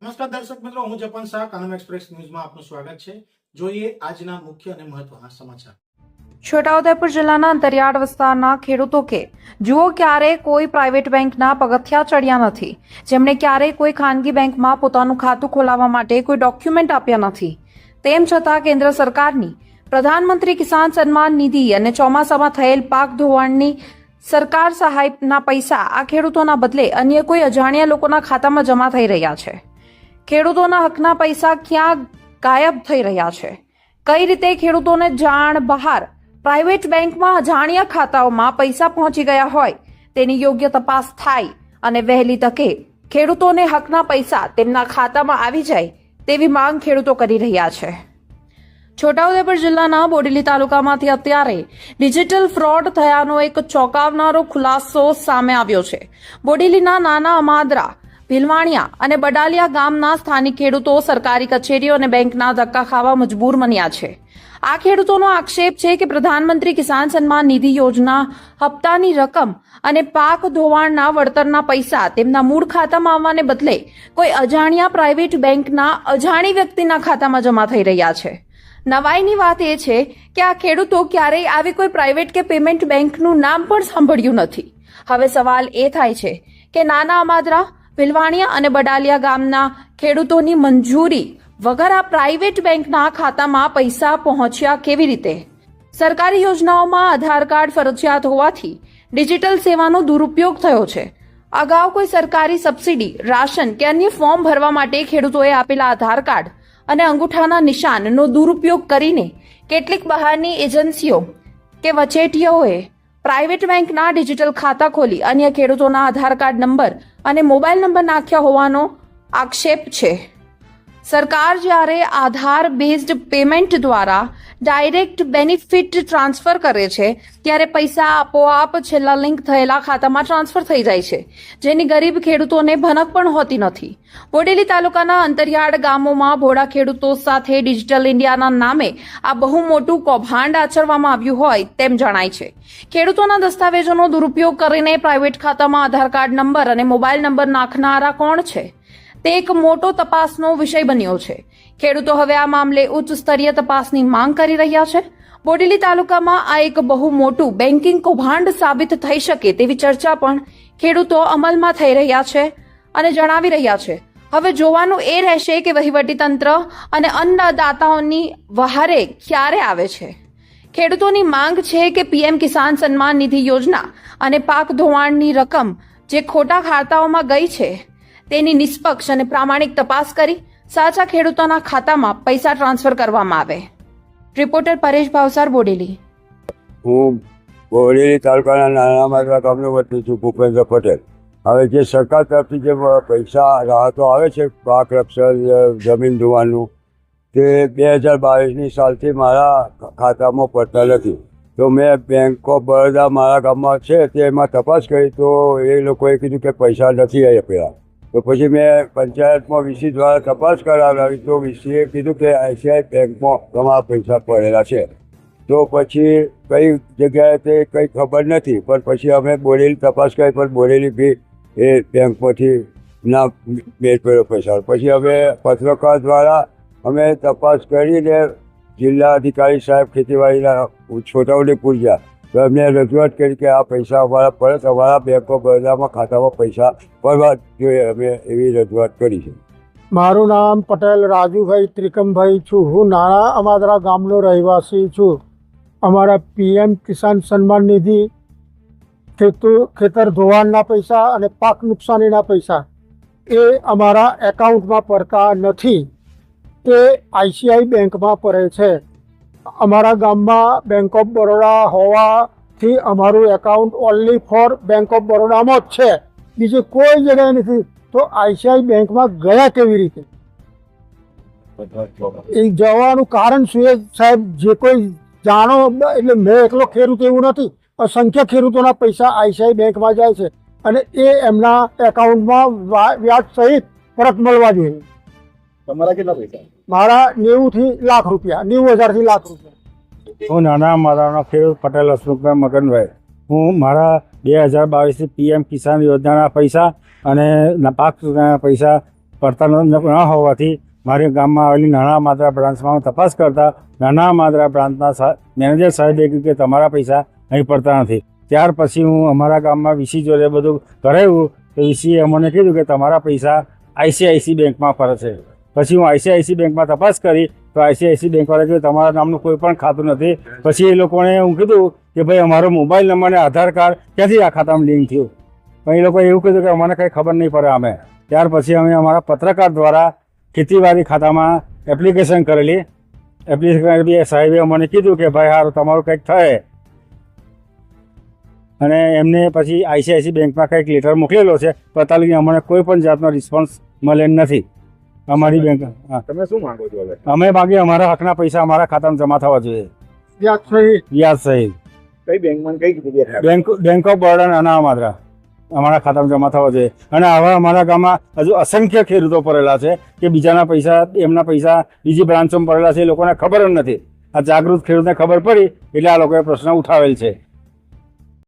નમસ્કાર દર્શક મિત્રો, હું જપન શાહ કાનમ એક્સપ્રેસ ન્યૂઝમાં આપનું સ્વાગત છે। જોઈએ આજના મુખ્ય અને મહત્વના સમાચાર। છોટાઉદેપુર જિલ્લાના અંતરિયાળ વિસ્તારના ખેડૂતો કે જુઓ ક્યારે કોઈ પ્રાઇવેટ બેંકના પગથિયા ચડ્યા નથી, જેમણે ક્યારે કોઈ ખાનગી બેંકમાં પોતાનું ખાતું ખોલાવવા માટે કોઈ ડોક્યુમેન્ટ આપ્યા નથી, તેમ છતાં કેન્દ્ર સરકારની પ્રધાનમંત્રી કિસાન સન્માન નિધિ અને ચોમાસામાં થયેલ પાક ધોવાણની સરકાર સહાયના પૈસા આ ખેડૂતોના બદલે અન્ય કોઈ અજાણ્યા લોકોના ખાતામાં જમા થઈ રહ્યા છે। ખેડૂતોના હકના પૈસા ક્યાં ગાયબ થઈ રહ્યા છે? કઈ રીતે ખેડૂતોને જાણ બહાર પ્રાઇવેટ બેંકમાં અજાણ્યા ખાતાઓમાં પૈસા પહોંચી ગયા હોય તેની યોગ્ય તપાસ થાય અને વહેલી તકે ખેડૂતોને હકના પૈસા તેમના ખાતામાં આવી જાય તેવી માંગ ખેડૂતો કરી રહ્યા છે। છોટાઉદેપુર જિલ્લાના બોડેલી તાલુકામાંથી અત્યારે ડિજિટલ ફ્રોડ થયાનો એક ચોંકાવનારો ખુલાસો સામે આવ્યો છે। બોડેલીના નાના અમાદરા, ભીલવાણિયા અને બડાલિયા ગામના સ્થાનિક ખેડૂતો સરકારી કચેરીઓ અને બેંકના ધક્કા ખાવા મજબૂર બન્યા છે। આ ખેડૂતોનો આક્ષેપ છે કે પ્રધાનમંત્રી કિસાન સન્માન નિધિ યોજના હપ્તાની રકમ અને પાક ધોવાણના વળતરના પૈસા તેમના મૂળ ખાતામાં આવવાને બદલે કોઈ અજાણ્યા પ્રાઇવેટ બેંકના અજાણી વ્યક્તિના ખાતામાં જમા થઈ રહ્યા છે। નવાઈની વાત એ છે કે આ ખેડૂતો ક્યારેય આવી કોઈ પ્રાઇવેટ કે પેમેન્ટ બેંકનું નામ પણ સાંભળ્યું નથી। હવે સવાલ એ થાય છે કે નાના અમાદરા, ભીલવાણિયા અને બડાલિયા ગામના ખેડૂતોની મંજૂરી વગર આ પ્રાઇવેટ બેંકના ખાતામાં પૈસા પહોંચ્યા કેવી રીતે? સરકારી યોજનાઓમાં આધાર કાર્ડ ફરજિયાત હોવાથી ડિજિટલ સેવાનો દુરુપયોગ થયો છે। અગાઉ કોઈ સરકારી સબસિડી, રાશન કે અન્ય ફોર્મ ભરવા માટે ખેડૂતોએ આપેલા આધાર કાર્ડ અને અંગૂઠાના નિશાનનો દુરુપયોગ કરીને કેટલીક બહારની એજન્સીઓ કે વચેટિયાઓએ પ્રાઇવેટ બેંકના ડિજિટલ ખાતા ખોલી અન્ય ખેડૂતોના આધાર કાર્ડ નંબર અને મોબાઈલ નંબર નાખ્યા હોવાનો આક્ષેપ છે। સરકાર જ્યારે આધાર બેઝડ પેમેન્ટ દ્વારા ડાયરેક્ટ બેનિફિટ ટ્રાન્સફર કરે છે ત્યારે પૈસા આપોઆપ છેલ્લા લિંક થયેલા ખાતામાં ટ્રાન્સફર થઈ જાય છે, જેની ગરીબ ખેડૂતોને ભનક પણ હોતી નથી। બોડેલી તાલુકાના અંતરિયાળ ગામોમાં ભોળા ખેડૂતો સાથે ડિજિટલ ઇન્ડિયાના નામે આ બહુ મોટું કૌભાંડ આચરવામાં આવ્યું હોય તેમ જણાય છે। ખેડૂતોના દસ્તાવેજોનો દુરુપયોગ કરીને પ્રાઇવેટ ખાતામાં આધાર કાર્ડ નંબર અને મોબાઈલ નંબર નાખનારા કોણ છે તે એક મોટો તપાસનો વિષય બન્યો છે। ખેડૂતો હવે આ મામલે ઉચ્ચ સ્તરીય તપાસની માંગ કરી રહ્યા છે। બોડેલી તાલુકામાં આ એક બહુ મોટું બેન્કિંગ કૌભાંડ સાબિત થઈ શકે તેવી ચર્ચા પણ ખેડૂતો અમલમાં થઈ રહ્યા છે અને જણાવી રહ્યા છે। હવે જોવાનું એ રહેશે કે વહીવટીતંત્ર અને અન્નદાતાઓની વહારે ક્યારે આવે છે। ખેડૂતોની માંગ છે કે પીએમ કિસાન સન્માન નિધિ યોજના અને પાક ધોવાણની રકમ જે ખોટા ખાતાઓમાં ગઈ છે તેની નિષ્પક્ષ અને પ્રામાણિક તપાસ કરી સાચા ખેડૂતોના ખાતામાં પૈસા ટ્રાન્સફર કરવામાં આવે। રિપોર્ટર પરેશ ભાવસાર, બોડેલી। હું બોડેલી તાલુકાના નાના અમાદરા ગામનો વતની છું, ભૂપેન્દ્ર પટેલ। હવે જે સરકાર તરફથી જે પૈસા રાહતો આવે છે પાક રક્ષણ, જમીન ધોવાનું, તે 2022ની સાલથી મારા ખાતામાં પડતા નથી। તો મેં બેંક ઓફ બરોડા મારા ગામમાં છે તેમાં તપાસ કરી તો એ લોકોએ કીધું કે પૈસા નથી આપ્યા। તો પછી મેં પંચાયતમાં વીસી દ્વારા તપાસ કરાવી તો વીસીએ કીધું કે આઈસીઆઈ બેંકમાં તમારા પૈસા પડેલા છે। તો પછી કઈ જગ્યાએ તે કંઈ ખબર નથી, પણ પછી અમે બોડેલી તપાસ કરી પણ બોડેલી બી એ બેંકમાંથી ના મેળ પડ્યો પૈસા। પછી અમે પત્રકાર દ્વારા અમે તપાસ કરીને જિલ્લા અધિકારી સાહેબ ખેતીવાડીના છોટાઉદેપુર ગયા તો એમને રજૂઆત કરી કે આ પૈસા અમારા પરત અમારા બેંક ઓફ બરોડામાં ખાતામાં પૈસા પડવા જોઈએ, અમે એવી રજૂઆત કરી છે। મારું નામ પટેલ રાજુભાઈ ત્રિકમભાઈ છું। હું નાના અમાદરા ગામનો રહેવાસી છું। અમારા પીએમ કિસાન સન્માન નિધિ ખેતર ધોવાણના પૈસા અને પાક નુકસાનીના પૈસા એ અમારા એકાઉન્ટમાં પડતા નથી, તે આઈસીઆઈ બેંકમાં પડે છે। અમારા ગામમાં બેંક ઓફ બરોડા હોવાથી અમારું account only for bank of બરોડામાં જ છે, બીજે કોઈ જગ્યાએ નથી। તો આઈસીઆઈ બેંકમાં ગયા કેવી રીતે? એ જવાનું કારણ શું એ સાહેબ જે કોઈ જાણો, એટલે મેં એકલો ખેડૂત એવું નથી, અસંખ્ય ખેડૂતોના પૈસા આઈસીઆઈ બેંકમાં જાય છે અને એ એમના એકાઉન્ટમાં વ્યાજ સહિત પરત મળવા જોઈએ। તમારા કેટલા પૈસા? મારા 90,000 લાખ રૂપિયા, 90,000 થી લાખ રૂપિયા। હું નાના અમારાનો ખેડૂત પટેલ હસમુખભાઈ મગનભાઈ। હું મારા 2022થી પીએમ કિસાન યોજનાના પૈસા અને પાક સુધારણા પૈસા પડતા ન હોવાથી મારી ગામમાં આવેલી નાના માત્રા બ્રાન્ચમાં હું તપાસ કરતા નાના માત્રા બ્રાન્ચના મેનેજર સાહેબે કીધું કે તમારા પૈસા અહીં પડતા નથી. ત્યાર પછી હું અમારા ગામમાં વીસી જોડે બધું કરાવ્યું તો વીસીએ અમને કીધું કે તમારા પૈસા આઈસીઆઈસી બેંકમાં ફરે છે. પછી હું આઈસીઆઈસી બેંકમાં તપાસ કરી તો આઈસીઆઈસી બેંકવાળાએ કીધું તમારા નામનું કોઈ પણ ખાતું નથી. પછી એ લોકોને હું કીધું કે ભાઈ અમારો મોબાઈલ નંબર અને આધાર કાર્ડ ક્યાંથી આ ખાતામાં લિંક થયું. પણ એ લોકોએ એવું કીધું કે અમને કંઈ ખબર નહીં પડે અમે. ત્યાર પછી અમે અમારા પત્રકાર દ્વારા ખેતીવાડી ખાતામાં એપ્લિકેશન કરેલી. એપ્લિકેશન સાહેબે અમને કીધું કે ભાઈ સારું તમારું કંઈક થાય. અને એમને પછી આઈસીઆઈસી બેંકમાં કંઈક લેટર મોકલેલો છે પણ તાલી અમને કોઈ પણ જાતનો રિસ્પોન્સ મળે નથી અમારી બેંક. હા, તમે શું માંગો છો હવે? અમે માગીએ અમારા હકના પૈસા અમારા ખાતામાં જમા થવા જોઈએ વ્યાજ સહિત. વ્યાજ સહિત. કઈ બેંકમાં કઈ જગ્યાએ બેંક ઓફ બરોડા નાના માત્રા અમારા ખાતામાં જમા થવા જોઈએ. અને આવા અમારા ગામમાં હજુ અસંખ્ય ખેડૂતો પડેલા છે કે બીજાના પૈસા એમના પૈસા બીજી બ્રાન્ચોમાં પડેલા છે એ લોકોને ખબર જ નથી. આ જાગૃત ખેડૂતને ખબર પડી એટલે આ લોકોએ પ્રશ્ન ઉઠાવેલ છે.